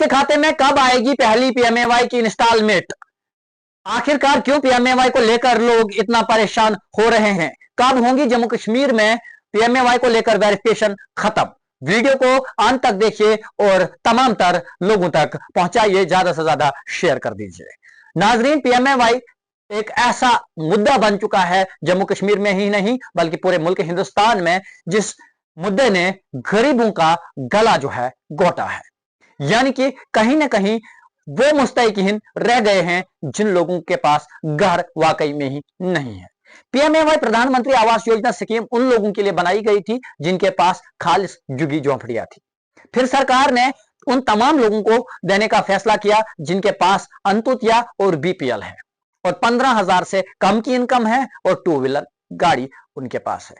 आपके खाते में कब आएगी पहली पीएमएवाई की इंस्टॉलमेंट? आखिरकार क्यों पीएमएवाई को लेकर लोग इतना परेशान हो रहे हैं? कब होंगी जम्मू कश्मीर में पीएमएवाई को लेकर वेरिफिकेशन खत्म? वीडियो को अंत तक देखिए और तमाम तर लोगों तक पहुंचाइए, ज्यादा से ज्यादा शेयर कर दीजिए। नाजरीन, पीएमएवाई एक ऐसा मुद्दा बन चुका है जम्मू कश्मीर में ही नहीं बल्कि पूरे मुल्क हिंदुस्तान में, जिस मुद्दे ने गरीबों का गला जो है घोटा है। यानी कि कहीं ना कहीं वो मुस्तहिकीन रह गए हैं जिन लोगों के पास घर वाकई में ही नहीं है। पीएमएवाई प्रधानमंत्री आवास योजना स्कीम उन लोगों के लिए बनाई गई थी जिनके पास खालिस झुग्गी झोंपड़ियां थी। फिर सरकार ने उन तमाम लोगों को देने का फैसला किया जिनके पास अंत्योदय और बीपीएल है और 15,000 से कम की इनकम है और 2 व्हीलर गाड़ी उनके पास है।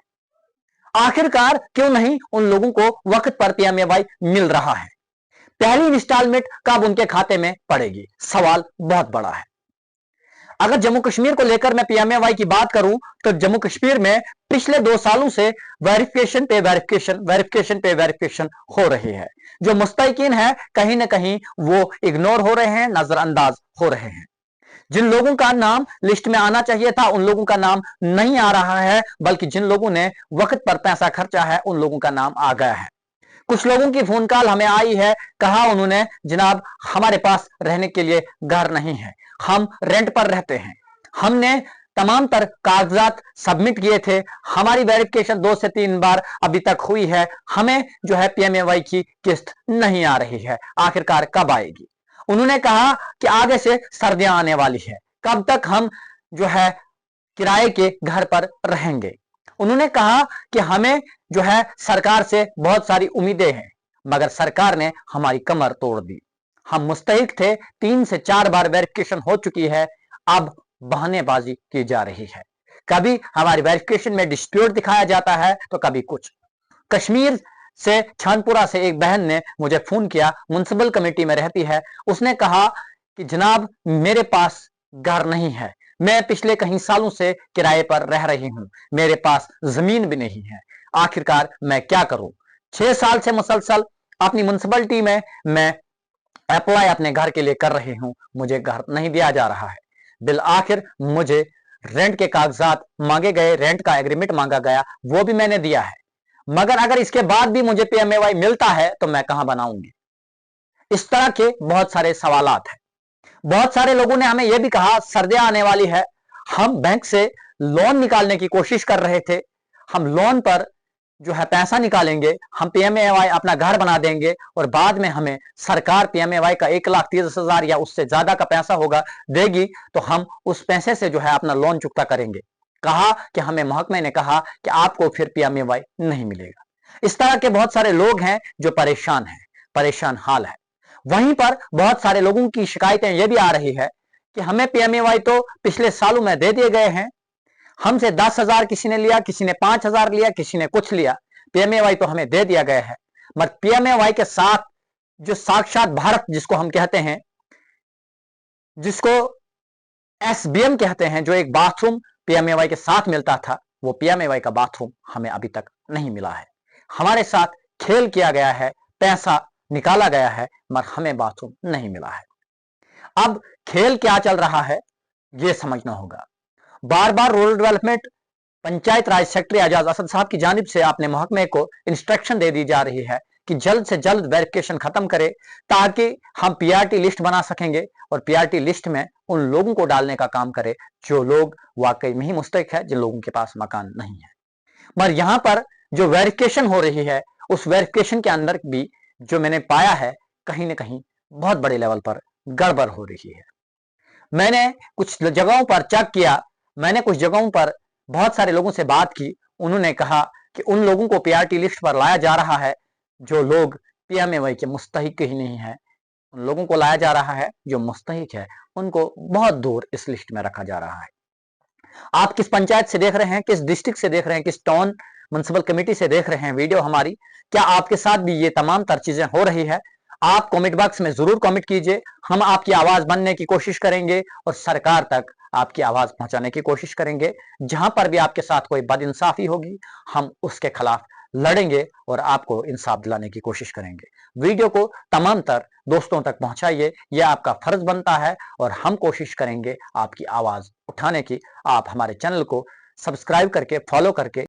आखिरकार क्यों नहीं उन लोगों को वक्त पर पीएमएवाई मिल रहा है? पहली इंस्टॉलमेंट कब उनके खाते में पड़ेगी? सवाल बहुत बड़ा है। अगर जम्मू कश्मीर को लेकर मैं पीएमएवाई की बात करूं तो जम्मू कश्मीर में पिछले 2 सालों से वेरिफिकेशन पे वेरिफिकेशन हो रही है। जो मुस्तहिकीन है कहीं ना कहीं वो इग्नोर हो रहे हैं, नजरअंदाज हो रहे हैं। जिन लोगों का नाम लिस्ट में आना चाहिए था उन लोगों का नाम नहीं आ रहा है, बल्कि जिन लोगों ने वक्त पर पैसा खर्चा है उन लोगों का नाम आ गया है। कुछ लोगों की फोन कॉल हमें आई है, कहा उन्होंने, जनाब हमारे पास रहने के लिए घर नहीं है, हम रेंट पर रहते हैं, हमने तमाम तर कागजात सबमिट किए थे, हमारी वेरिफिकेशन 2 से 3 बार अभी तक हुई है, हमें जो है पीएमएवाई की किस्त नहीं आ रही है, आखिरकार कब आएगी? उन्होंने कहा कि आगे से सर्दियां आने वाली है, कब तक हम जो है किराए के घर पर रहेंगे? उन्होंने कहा कि हमें जो है सरकार से बहुत सारी उम्मीदें हैं, मगर सरकार ने हमारी कमर तोड़ दी। हम मुस्तहिक थे, 3 से 4 बार वेरिफिकेशन हो चुकी है, अब बहानेबाजी की जा रही है। कभी हमारी वेरिफिकेशन में डिस्प्यूट दिखाया जाता है तो कभी कुछ। कश्मीर से छानपुरा से एक बहन ने मुझे फोन किया, म्युनिसिपल कमेटी में रहती है, उसने कहा कि जनाब मेरे पास घर नहीं है, मैं पिछले कई सालों से किराए पर रह रही हूं, मेरे पास जमीन भी नहीं है, आखिरकार मैं क्या करूं? 6 साल से मुसलसल अपनी म्युनिसिपलिटी में मैं अप्लाई अपने घर के लिए कर रही हूं, मुझे घर नहीं दिया जा रहा है। बिल आखिर मुझे रेंट के कागजात मांगे गए, रेंट का एग्रीमेंट मांगा गया, वो भी मैंने दिया है, मगर अगर इसके बाद भी मुझे पीएमएवाई मिलता है तो मैं कहां बनाऊंगी? इस तरह के बहुत सारे सवालात हैं। बहुत सारे लोगों ने हमें यह भी कहा सर्दियां आने वाली है, हम बैंक से लोन निकालने की कोशिश कर रहे थे, हम लोन पर जो है पैसा निकालेंगे, हम पीएमएवाई अपना घर बना देंगे और बाद में हमें सरकार पीएमएवाई का 1,30,000 या उससे ज्यादा का पैसा होगा देगी तो हम उस पैसे से जो है अपना लोन चुकता करेंगे। कहा कि हमें महकमे ने कहा कि आपको फिर पीएमएवाई नहीं मिलेगा। इस तरह के बहुत सारे लोग हैं जो परेशान हैं, परेशान हाल है। वहीं पर बहुत सारे लोगों की शिकायतें यह भी आ रही है कि हमें पीएमएवाई तो पिछले सालों में दे दिए गए हैं, हमसे 10,000 किसी ने लिया, किसी ने 5,000 लिया, किसी ने कुछ लिया, पीएमएवाई तो हमें दे दिया गया है। मगर पीएमएवाई के साथ जो साक्षात भारत जिसको हम कहते हैं, जिसको एसबीएम कहते हैं, जो एक बाथरूम पीएमएवाई के साथ मिलता था, वो पीएमएवाई का बाथरूम हमें अभी तक नहीं मिला है। हमारे साथ खेल किया गया है, पैसा निकाला गया है, मगर हमें बाथरूम नहीं मिला है। अब खेल क्या चल रहा है यह समझना होगा। बार बार रूरल डेवलपमेंट पंचायत राज सेक्रेटरी एजाज असद साहब की जानिब से अपने महकमे को इंस्ट्रक्शन दे दी जा रही है कि जल्द से जल्द वेरिफिकेशन खत्म करे ताकि हम पीआरटी लिस्ट बना सकेंगे और पीआरटी लिस्ट में उन लोगों को डालने का काम करे जो लोग वाकई में ही मुस्तहिक है, जिन लोगों के पास मकान नहीं है। मगर यहां पर जो वेरिफिकेशन हो रही है उस वेरिफिकेशन के अंदर भी जो मैंने पाया है कहीं ना कहीं बहुत बड़े लेवल पर गड़बड़ हो रही है। मैंने कुछ जगहों पर चेक किया, मैंने कुछ जगहों पर बहुत सारे लोगों से बात की, उन्होंने कहा कि उन लोगों को पीआरटी लिस्ट पर लाया जा रहा है जो लोग पीएमएवाई के मुस्तहिक ही नहीं है, उन लोगों को लाया जा रहा है जो मुस्तहिक है, उनको बहुत दूर इस लिस्ट में रखा जा रहा है। आप किस पंचायत से देख रहे हैं, किस डिस्ट्रिक्ट से देख रहे हैं, किस टाउन म्युनिसिपल कमेटी से देख रहे हैं वीडियो हमारी, क्या आपके साथ भी ये तमाम तर चीजें हो रही है? आप कमेंट बॉक्स में जरूर कमेंट कीजिए, हम आपकी आवाज बनने की कोशिश करेंगे और सरकार तक आपकी आवाज पहुंचाने की कोशिश करेंगे। जहां पर भी आपके साथ कोई बदइंसाफी होगी हम उसके खिलाफ लड़ेंगे और आपको इंसाफ दिलाने की कोशिश करेंगे। वीडियो को तमाम तर दोस्तों तक पहुंचाइए, यह आपका फर्ज बनता है और हम कोशिश करेंगे आपकी आवाज उठाने की। आप हमारे चैनल को सब्सक्राइब करके फॉलो करके